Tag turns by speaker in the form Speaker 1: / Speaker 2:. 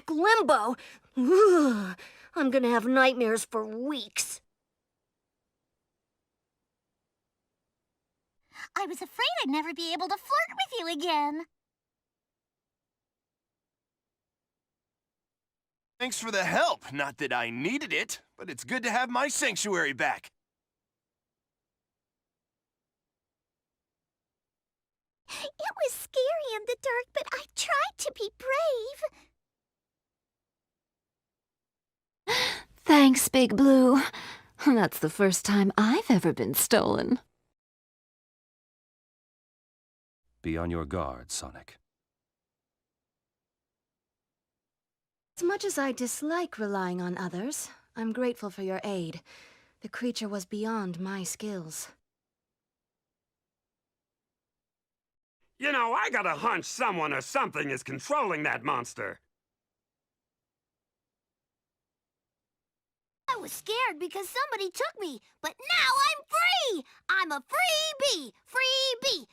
Speaker 1: black limbo. Ugh, I'm gonna have nightmares for weeks.
Speaker 2: I was afraid I'd never be able to flirt with you again.
Speaker 3: Thanks for the help. Not that I needed it, but it's good to have my sanctuary back.
Speaker 2: It was scary in the dark, but I tried to be brave.
Speaker 4: Thanks, Big Blue. That's the first time I've ever been stolen.
Speaker 5: Be on your guard, Sonic.
Speaker 1: As much as I dislike relying on others, I'm grateful for your aid. The creature was beyond my skills.
Speaker 6: You know, I got a hunch someone or something is controlling that monster.
Speaker 2: I was scared because somebody took me, but now I'm free! I'm a free bee! Free bee!